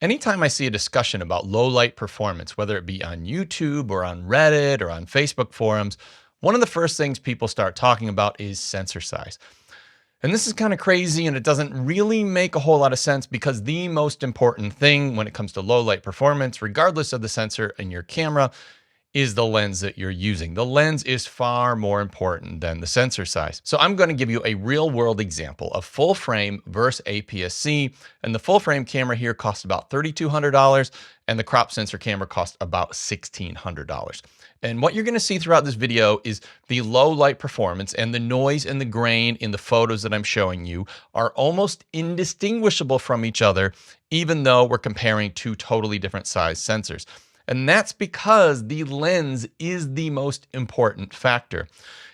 Anytime I see a discussion about low light performance, whether it be on YouTube or on Reddit or on Facebook forums, one of the first things people start talking about is sensor size. And this is kind of crazy and it doesn't really make a whole lot of sense because the most important thing when it comes to low light performance, regardless of the sensor in your camera, is the lens that you're using. The lens is far more important than the sensor size. So I'm going to give you a real world example of full frame versus APS-C. And the full frame camera here costs about $3,200 and the crop sensor camera costs about $1,600. And what you're going to see throughout this video is the low light performance and the noise and the grain in the photos that I'm showing you are almost indistinguishable from each other, even though we're comparing two totally different size sensors. And that's because the lens is the most important factor.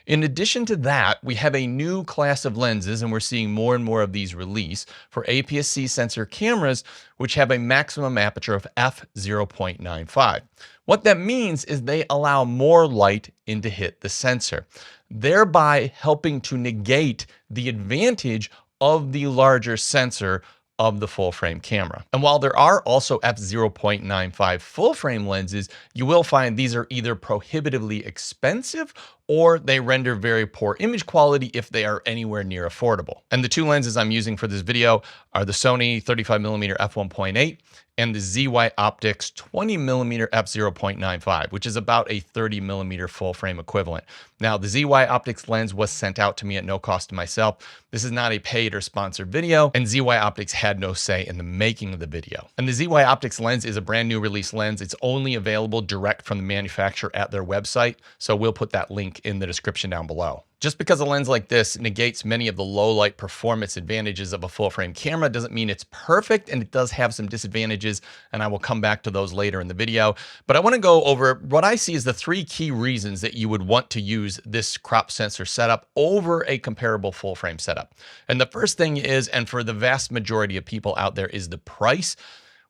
In addition to that, we have a new class of lenses, and we're seeing more and more of these release for APS-C sensor cameras, which have a maximum aperture of f/0.95. What that means is they allow more light in to hit the sensor, thereby helping to negate the advantage of the larger sensor of the full frame camera. And while there are also f/0.95 full frame lenses, you will find these are either prohibitively expensive or they render very poor image quality if they are anywhere near affordable. And the two lenses I'm using for this video are the Sony 35mm f1.8 and the ZY Optics 20mm f/0.95, which is about a 30mm full frame equivalent. Now, the ZY Optics lens was sent out to me at no cost to myself. This is not a paid or sponsored video, and ZY Optics had no say in the making of the video. And the ZY Optics lens is a brand new release lens. It's only available direct from the manufacturer at their website, so we'll put that link in the description down below. Just because a lens like this negates many of the low light performance advantages of a full frame camera doesn't mean it's perfect, and it does have some disadvantages, and I will come back to those later in the video. But I want to go over what I see as the three key reasons that you would want to use this crop sensor setup over a comparable full frame setup. And the first thing is, and for the vast majority of people out there, is the price.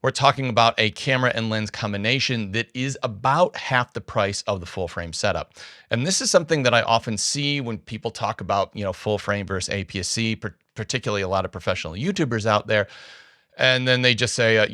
We're talking about a camera and lens combination that is about half the price of the full frame setup. And this is something that I often see when people talk about, full frame versus APS-C, particularly a lot of professional YouTubers out there. And then they just say,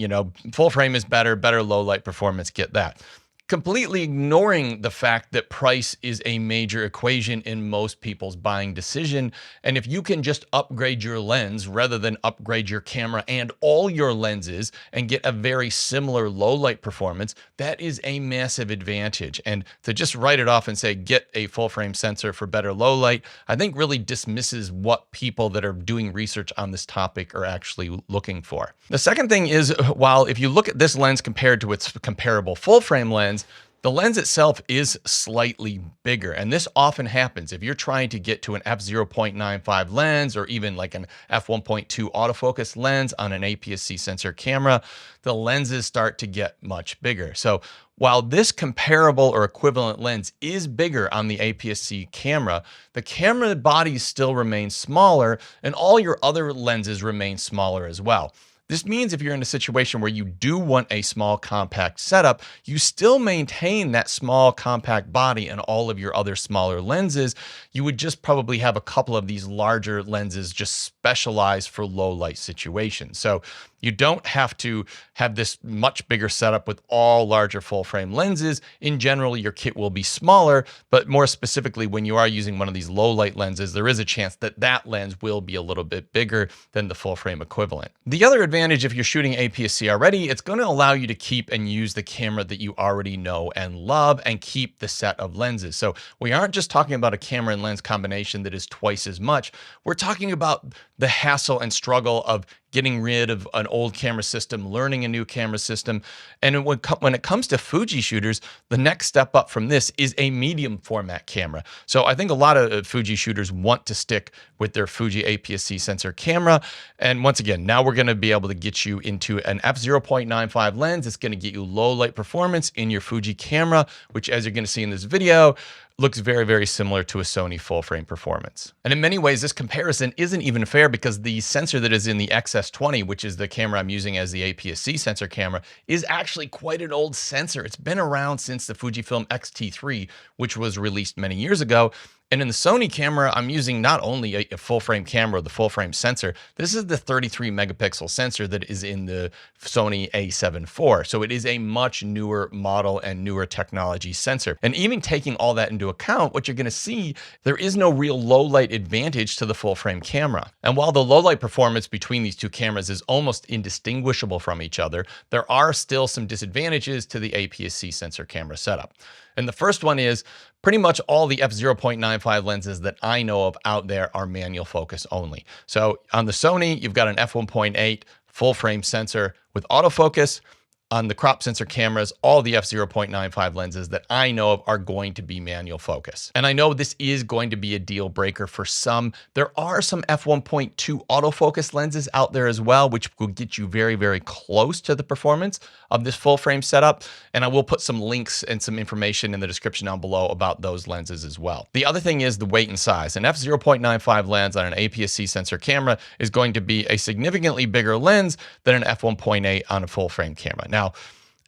full frame is better low light performance, get that. Completely ignoring the fact that price is a major equation in most people's buying decision. And if you can just upgrade your lens rather than upgrade your camera and all your lenses and get a very similar low light performance, that is a massive advantage. And to just write it off and say, get a full frame sensor for better low light, I think really dismisses what people that are doing research on this topic are actually looking for. The second thing is, while if you look at this lens compared to its comparable full frame lens, the lens itself is slightly bigger, and this often happens if you're trying to get to an f/0.95 lens or even like an f1.2 autofocus lens on an APS-C sensor camera, the lenses start to get much bigger. So while this comparable or equivalent lens is bigger on the APS-C camera, the camera body still remains smaller and all your other lenses remain smaller as well. This means if you're in a situation where you do want a small compact setup, you still maintain that small compact body and all of your other smaller lenses. You would just probably have a couple of these larger lenses just specialized for low light situations. So you don't have to have this much bigger setup with all larger full frame lenses. In general, your kit will be smaller, but more specifically, when you are using one of these low light lenses, there is a chance that that lens will be a little bit bigger than the full frame equivalent. The other advantage, if you're shooting APS-C already, it's going to allow you to keep and use the camera that you already know and love and keep the set of lenses. So we aren't just talking about a camera and lens combination that is twice as much. We're talking about the hassle and struggle of getting rid of an old camera system, learning a new camera system. And when it comes to Fuji shooters, the next step up from this is a medium format camera. So I think a lot of Fuji shooters want to stick with their Fuji APS-C sensor camera. And once again, now we're going to be able to get you into an f/0.95 lens. It's going to get you low light performance in your Fuji camera, which, as you're going to see in this video, looks very, very similar to a Sony full frame performance. And in many ways, this comparison isn't even fair because the sensor that is in the XS20, which is the camera I'm using as the APS-C sensor camera, is actually quite an old sensor. It's been around since the Fujifilm X-T3, which was released many years ago. And in the Sony camera, I'm using not only a full frame camera, the full frame sensor, this is the 33 megapixel sensor that is in the Sony a7 IV. So it is a much newer model and newer technology sensor. And even taking all that into account, what you're going to see, there is no real low light advantage to the full frame camera. And while the low light performance between these two cameras is almost indistinguishable from each other, there are still some disadvantages to the APS-C sensor camera setup. And the first one is pretty much all the f/0.95 lenses that I know of out there are manual focus only. So on the Sony, you've got an f1.8 full frame sensor with autofocus. On the crop sensor cameras, all the f/0.95 lenses that I know of are going to be manual focus. And I know this is going to be a deal breaker for some. There are some f1.2 autofocus lenses out there as well, which will get you very, very close to the performance of this full frame setup. And I will put some links and some information in the description down below about those lenses as well. The other thing is the weight and size. An f/0.95 lens on an APS-C sensor camera is going to be a significantly bigger lens than an f1.8 on a full frame camera. Now,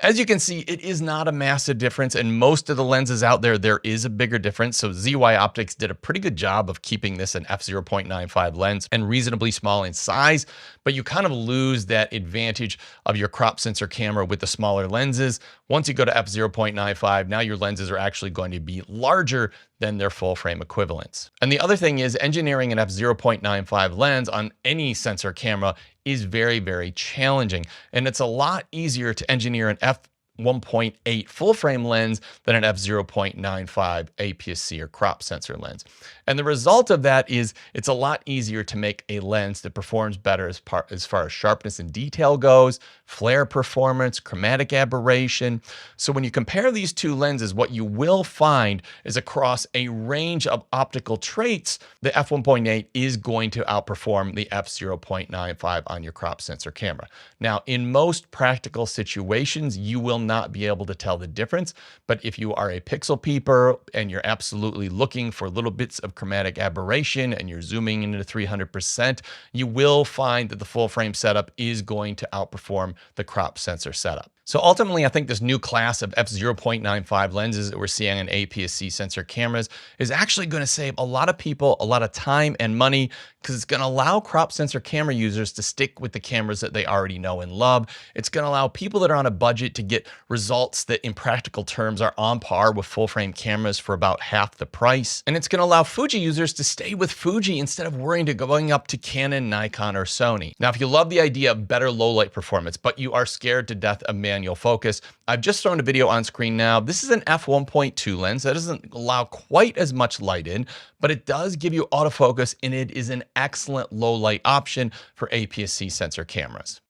as you can see, it is not a massive difference, and most of the lenses out there, there is a bigger difference. So ZY Optics did a pretty good job of keeping this an f/0.95 lens and reasonably small in size, but you kind of lose that advantage of your crop sensor camera with the smaller lenses. Once you go to f/0.95, now your lenses are actually going to be larger than their full frame equivalents. And the other thing is engineering an f/0.95 lens on any sensor camera is very, very challenging. And it's a lot easier to engineer an f/1.8 full frame lens than an f/0.95 APS-C or crop sensor lens. And the result of that is it's a lot easier to make a lens that performs better as far as sharpness and detail goes, flare performance, chromatic aberration. So when you compare these two lenses, what you will find is across a range of optical traits, the f/1.8 is going to outperform the f/0.95 on your crop sensor camera. Now, in most practical situations, you will not be able to tell the difference, but if you are a pixel peeper and you're absolutely looking for little bits of chromatic aberration and you're zooming into 300%, you will find that the full frame setup is going to outperform the crop sensor setup. So ultimately, I think this new class of f/0.95 lenses that we're seeing on APS-C sensor cameras is actually going to save a lot of people a lot of time and money, because it's going to allow crop sensor camera users to stick with the cameras that they already know and love. It's going to allow people that are on a budget to get results that in practical terms are on par with full frame cameras for about half the price. And it's going to allow Fuji users to stay with Fuji instead of worrying to going up to Canon, Nikon, or Sony. Now, if you love the idea of better low light performance, but you are scared to death of manual focus, I've just thrown a video on screen now. This is an f/1.2 lens that doesn't allow quite as much light in, but it does give you autofocus, and it is an excellent low light option for APS-C sensor cameras.